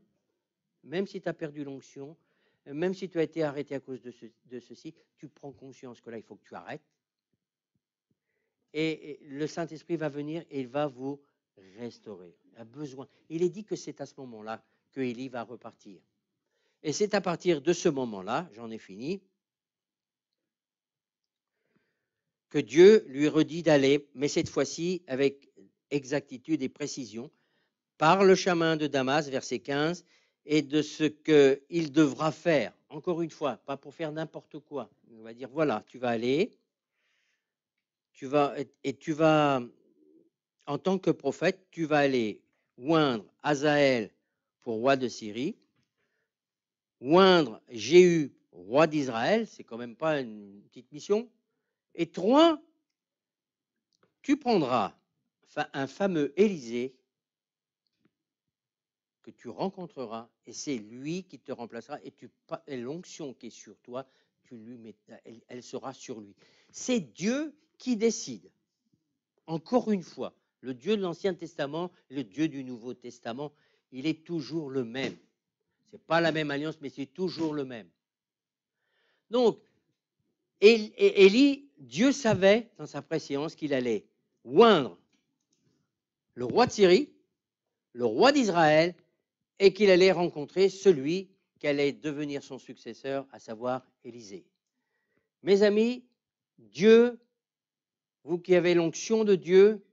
Speaker 3: même si tu as perdu l'onction, même si tu as été arrêté à cause de ceci, tu prends conscience que là, il faut que tu arrêtes. Et le Saint-Esprit va venir et il va vous restaurer. Il a besoin. Il est dit que c'est à ce moment-là que Élie va repartir. Et c'est à partir de ce moment-là, j'en ai fini, que Dieu lui redit d'aller, mais cette fois-ci avec exactitude et précision, par le chemin de Damas, verset 15, et de ce qu'il devra faire. Encore une fois, pas pour faire n'importe quoi. On va dire, voilà, tu vas aller, tu vas, en tant que prophète, tu vas aller oindre Hazaël pour roi de Syrie, oindre Jéhu, roi d'Israël, c'est quand même pas une petite mission, et 3, tu prendras un fameux Élisée que tu rencontreras, et c'est lui qui te remplacera, et l'onction qui est sur toi, elle sera sur lui. C'est Dieu qui décide. Encore une fois, le Dieu de l'Ancien Testament, le Dieu du Nouveau Testament, il est toujours le même. Ce n'est pas la même alliance, mais c'est toujours le même. Donc, Élie, Dieu savait dans sa préscience qu'il allait oindre le roi de Syrie, le roi d'Israël, et qu'il allait rencontrer celui qui allait devenir son successeur, à savoir Élisée. Mes amis, Dieu, vous qui avez l'onction de Dieu,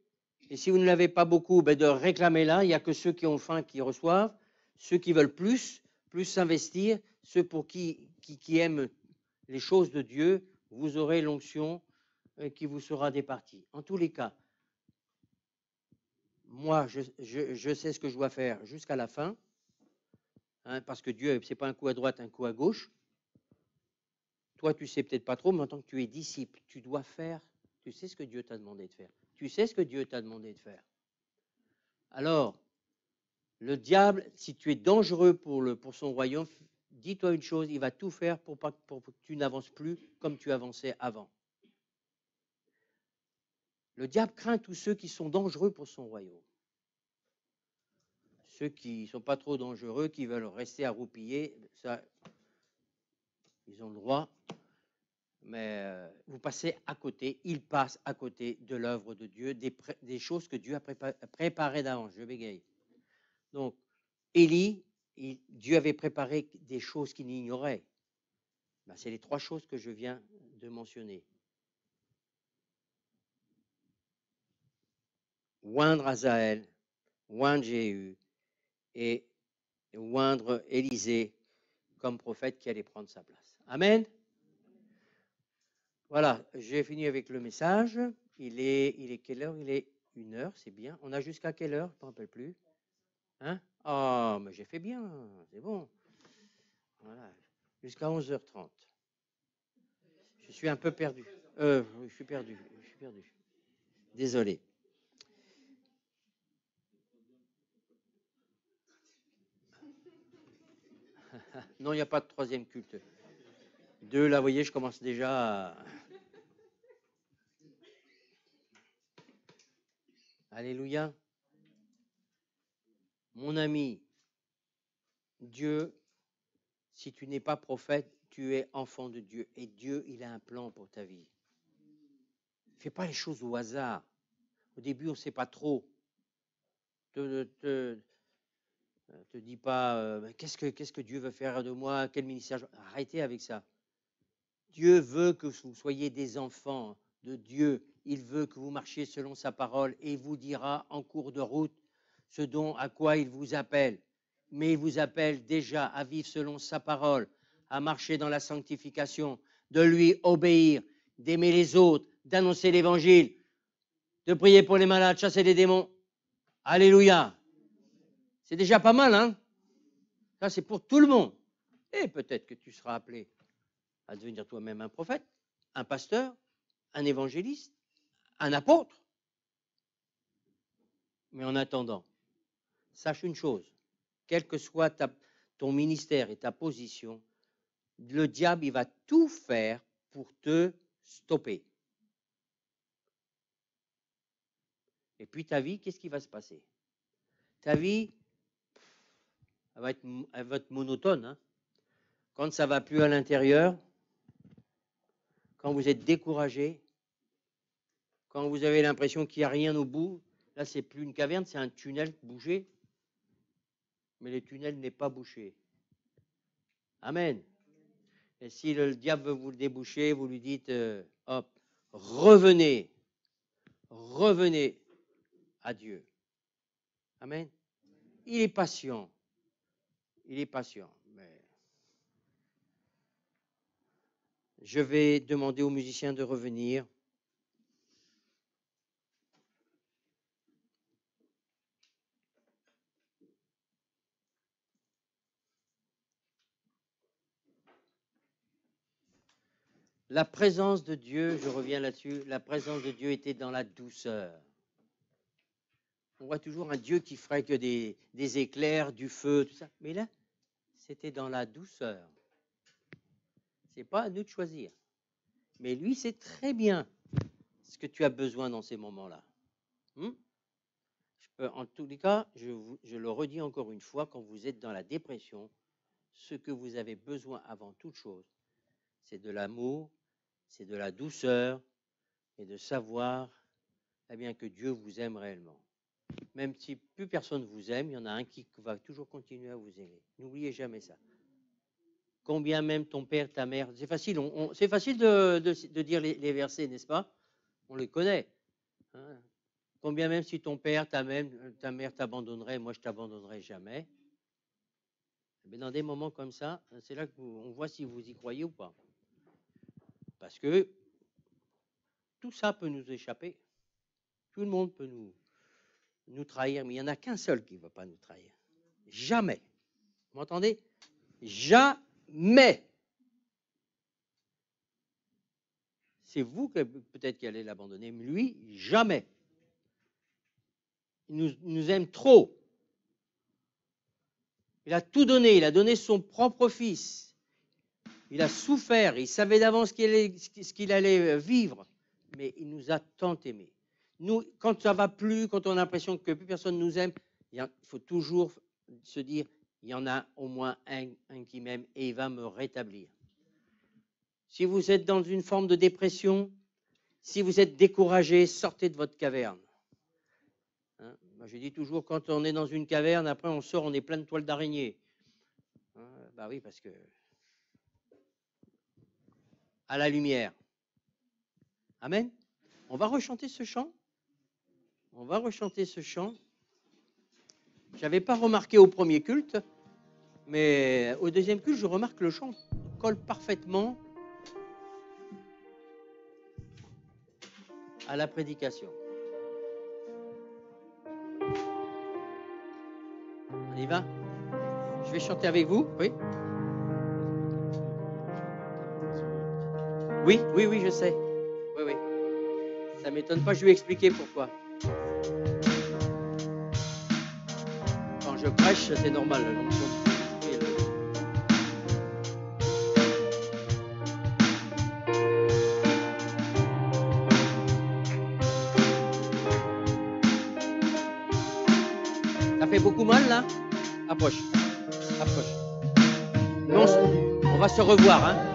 Speaker 3: et si vous ne l'avez pas beaucoup, de réclamer-la. Il n'y a que ceux qui ont faim qui reçoivent, ceux qui veulent plus s'investir, ceux pour qui aiment les choses de Dieu, vous aurez l'onction qui vous sera départie. En tous les cas, moi, je sais ce que je dois faire jusqu'à la fin, parce que Dieu, ce n'est pas un coup à droite, un coup à gauche. Toi, tu ne sais peut-être pas trop, mais en tant que tu es disciple, tu dois faire, tu sais ce que Dieu t'a demandé de faire. Tu sais ce que Dieu t'a demandé de faire. Alors, le diable, si tu es dangereux pour son royaume, dis-toi une chose, il va tout faire pour que tu n'avances plus comme tu avançais avant. Le diable craint tous ceux qui sont dangereux pour son royaume. Ceux qui ne sont pas trop dangereux, qui veulent rester arroupillés, ça, ils ont le droit. Mais vous passez à côté, il passe à côté de l'œuvre de Dieu, des choses que Dieu a préparées d'avance. Je bégaye. Donc, Élie, Dieu avait préparé des choses qu'il ignorait. C'est les 3 choses que je viens de mentionner. Oindre Hazaël, oindre Jéhu et oindre Élisée comme prophète qui allait prendre sa place. Amen. Voilà, j'ai fini avec le message. Il est quelle heure? Il est 1h, c'est bien. On a jusqu'à quelle heure? Je ne me rappelle plus. Hein? Oh, mais j'ai fait bien, c'est bon. Voilà, jusqu'à 11h30. Je suis un peu perdu. Je suis perdu. Désolé. Non, il n'y a pas de 3e culte. 2, là, vous voyez, je commence déjà à... Alléluia. Mon ami, Dieu, si tu n'es pas prophète, tu es enfant de Dieu. Et Dieu, il a un plan pour ta vie. Ne fais pas les choses au hasard. Au début, on ne sait pas trop. Te dis pas, qu'est-ce que Dieu veut faire de moi? Quel ministère? Arrêtez avec ça. Dieu veut que vous soyez des enfants de Dieu. Il veut que vous marchiez selon sa parole et il vous dira en cours de route à quoi il vous appelle. Mais il vous appelle déjà à vivre selon sa parole, à marcher dans la sanctification, de lui obéir, d'aimer les autres, d'annoncer l'évangile, de prier pour les malades, chasser les démons. Alléluia. C'est déjà pas mal, hein? Ça, c'est pour tout le monde. Et peut-être que tu seras appelé à devenir toi-même un prophète, un pasteur, un évangéliste, un apôtre. Mais en attendant, sache une chose, quel que soit ton ministère et ta position, le diable, il va tout faire pour te stopper. Et puis ta vie, qu'est-ce qui va se passer? Ta vie, elle va être monotone. Hein? Quand ça ne va plus à l'intérieur, quand vous êtes découragé, quand vous avez l'impression qu'il n'y a rien au bout, là, c'est plus une caverne, c'est un tunnel bouché. Mais le tunnel n'est pas bouché. Amen. Et si le diable veut vous le déboucher, vous lui dites, hop, revenez à Dieu. Amen. Il est patient. Il est patient. Mais je vais demander aux musiciens de revenir. La présence de Dieu, je reviens là-dessus, la présence de Dieu était dans la douceur. On voit toujours un Dieu qui ferait que des éclairs, du feu, tout ça. Mais là, c'était dans la douceur. Ce n'est pas à nous de choisir. Mais lui, sait très bien ce que tu as besoin dans ces moments-là. En tous les cas, je le redis encore une fois, quand vous êtes dans la dépression, ce que vous avez besoin avant toute chose, c'est de l'amour, c'est de la douceur et de savoir bien, que Dieu vous aime réellement. Même si plus personne vous aime, il y en a un qui va toujours continuer à vous aimer. N'oubliez jamais ça. Combien même ton père, ta mère, c'est facile, c'est facile de dire les versets, n'est-ce pas? On les connaît. Hein? Combien même si ton père, ta mère t'abandonnerait, moi je t'abandonnerai jamais. Mais dans des moments comme ça, c'est là qu'on voit si vous y croyez ou pas. Parce que tout ça peut nous échapper. Tout le monde peut nous trahir, mais il n'y en a qu'un seul qui ne va pas nous trahir. Jamais. Vous m'entendez? Jamais. C'est vous que peut-être qui allez l'abandonner, mais lui, jamais. Il nous aime trop. Il a tout donné, il a donné son propre fils. Il a souffert, il savait d'avance ce qu'il allait vivre, mais il nous a tant aimés. Nous, quand ça ne va plus, quand on a l'impression que plus personne nous aime, il faut toujours se dire, il y en a au moins un qui m'aime et il va me rétablir. Si vous êtes dans une forme de dépression, si vous êtes découragé, sortez de votre caverne. Hein? Moi, je dis toujours, quand on est dans une caverne, après on sort, on est plein de toiles d'araignée. Hein? Bah oui, parce que à la lumière. Amen. On va rechanter ce chant. On va rechanter ce chant. Je n'avais pas remarqué au premier culte, mais au deuxième culte, je remarque que le chant colle parfaitement à la prédication. On y va? Je vais chanter avec vous, oui? Oui, je sais. Oui. Ça ne m'étonne pas, je vais expliquer pourquoi. Quand je prêche, c'est normal. Ça fait beaucoup mal, là? Approche. Non, on va se revoir, hein?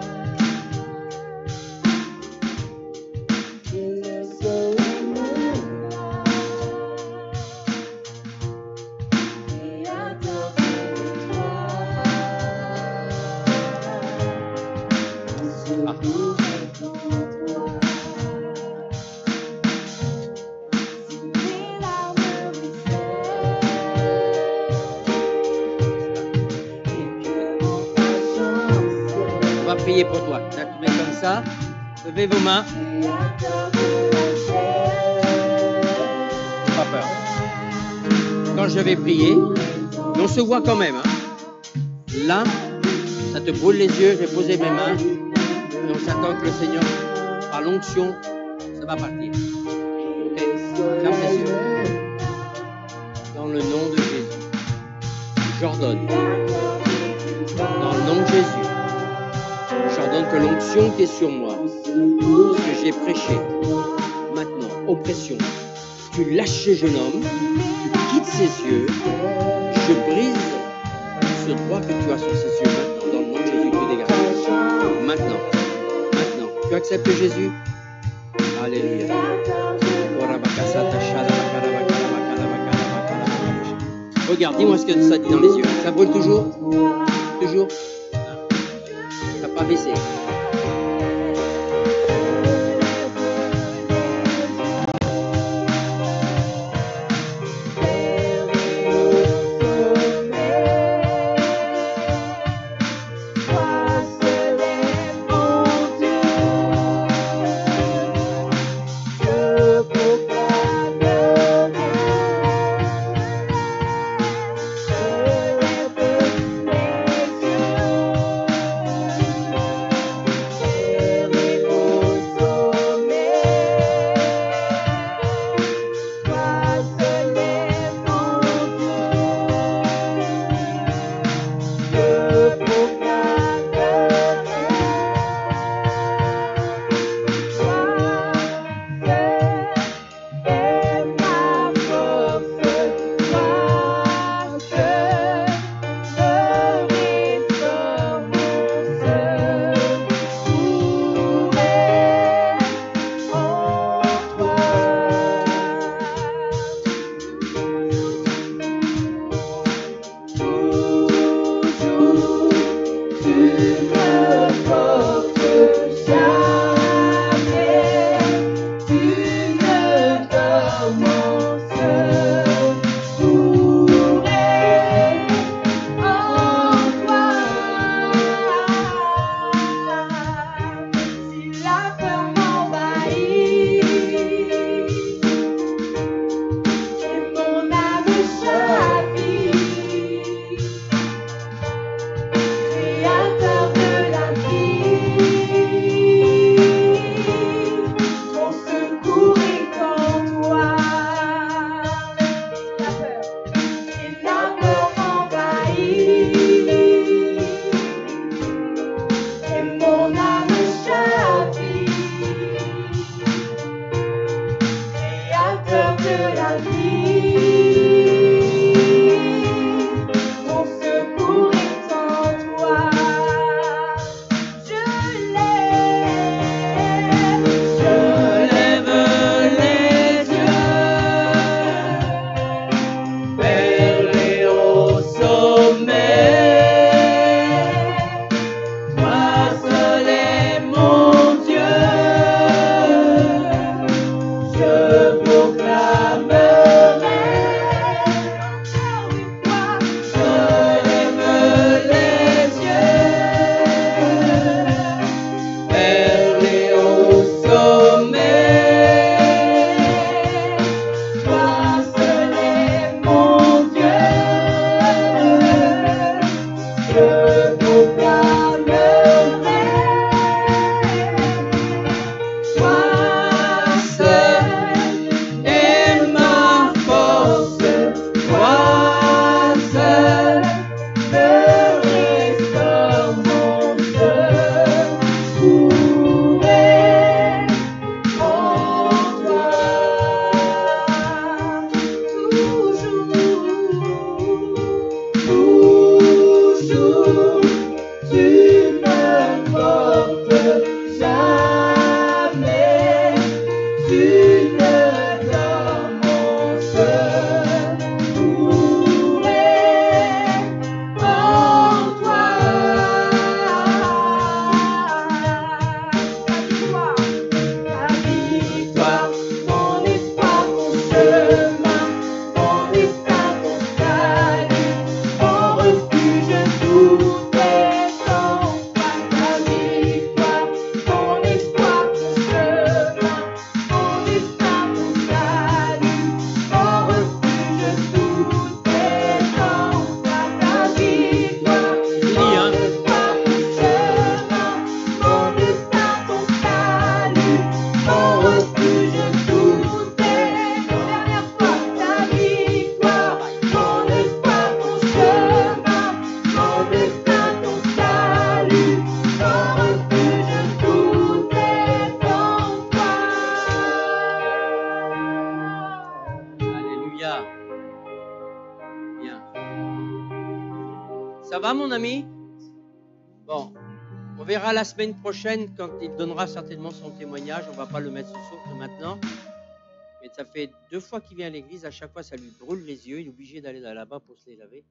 Speaker 3: Priez pour toi. Tu mets comme ça. Levez vos mains. Pas peur. Quand je vais prier, on se voit quand même. Hein. Là, Ça te brûle les yeux, j'ai posé mes mains et on s'attend que le Seigneur, par l'onction, ça va partir. Ok, ferme les yeux. Dans le nom de Jésus, j'ordonne. Dans le nom de Jésus, j'ordonne que l'onction qui est sur moi, ce que j'ai prêché, maintenant, oppression, tu lâches ce jeune homme, tu quittes ses yeux, je brise ce droit que tu as sur ses yeux maintenant, dans le nom de Jésus, tu dégages. Maintenant, tu acceptes Jésus? Alléluia. Regarde, dis-moi ce que ça dit dans les yeux. Ça brûle toujours? Toujours? Ça n'a pas baissé.
Speaker 5: Soleil
Speaker 3: va, mon ami? Bon, on verra la semaine prochaine quand il donnera certainement son témoignage. On ne va pas le mettre maintenant. Mais ça fait 2 fois qu'il vient à l'église. À chaque fois, ça lui brûle les yeux. Il est obligé d'aller là-bas pour se les laver.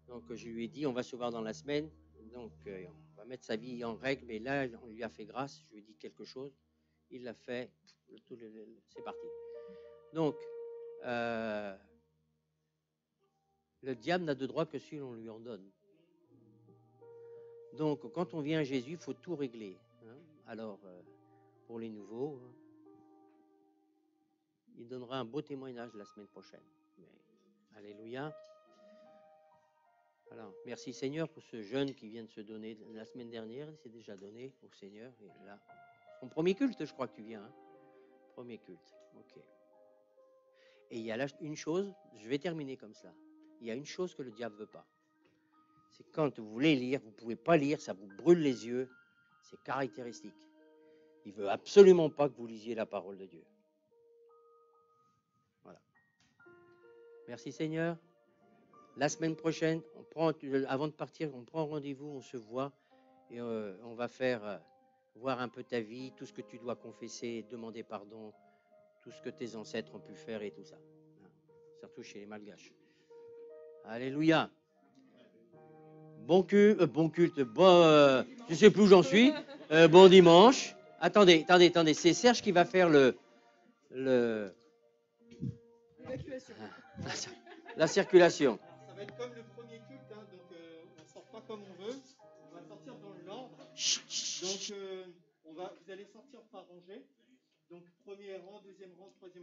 Speaker 3: Donc, je lui ai dit, on va se voir dans la semaine. Donc, on va mettre sa vie en règle. Mais là, on lui a fait grâce. Je lui ai dit quelque chose. Il l'a fait. C'est parti. Donc, le diable n'a de droit que si l'on lui en donne. Donc, quand on vient à Jésus, il faut tout régler. Hein. Alors, pour les nouveaux, il donnera un beau témoignage la semaine prochaine. Mais, alléluia. Alors, merci Seigneur pour ce jeune qui vient de se donner la semaine dernière. Il s'est déjà donné au Seigneur. Et là, son premier culte, je crois que tu viens. Hein. Premier culte. Ok. Et il y a là une chose, je vais terminer comme ça. Il y a une chose que le diable ne veut pas. C'est quand vous voulez lire, vous ne pouvez pas lire, ça vous brûle les yeux. C'est caractéristique. Il ne veut absolument pas que vous lisiez la parole de Dieu. Voilà. Merci Seigneur. La semaine prochaine, avant de partir, on prend rendez-vous, on se voit et on va faire voir un peu ta vie, tout ce que tu dois confesser, demander pardon, tout ce que tes ancêtres ont pu faire et tout ça. Surtout chez les Malgaches. Alléluia. Bon culte, bon, je ne sais plus où j'en suis. Bon dimanche. Attendez, c'est Serge qui va faire la circulation.
Speaker 5: Ça va être comme le premier culte, hein, donc on ne sort pas comme on veut. On va sortir dans l'ordre. Donc vous allez sortir par rangée. Donc premier rang, deuxième rang, troisième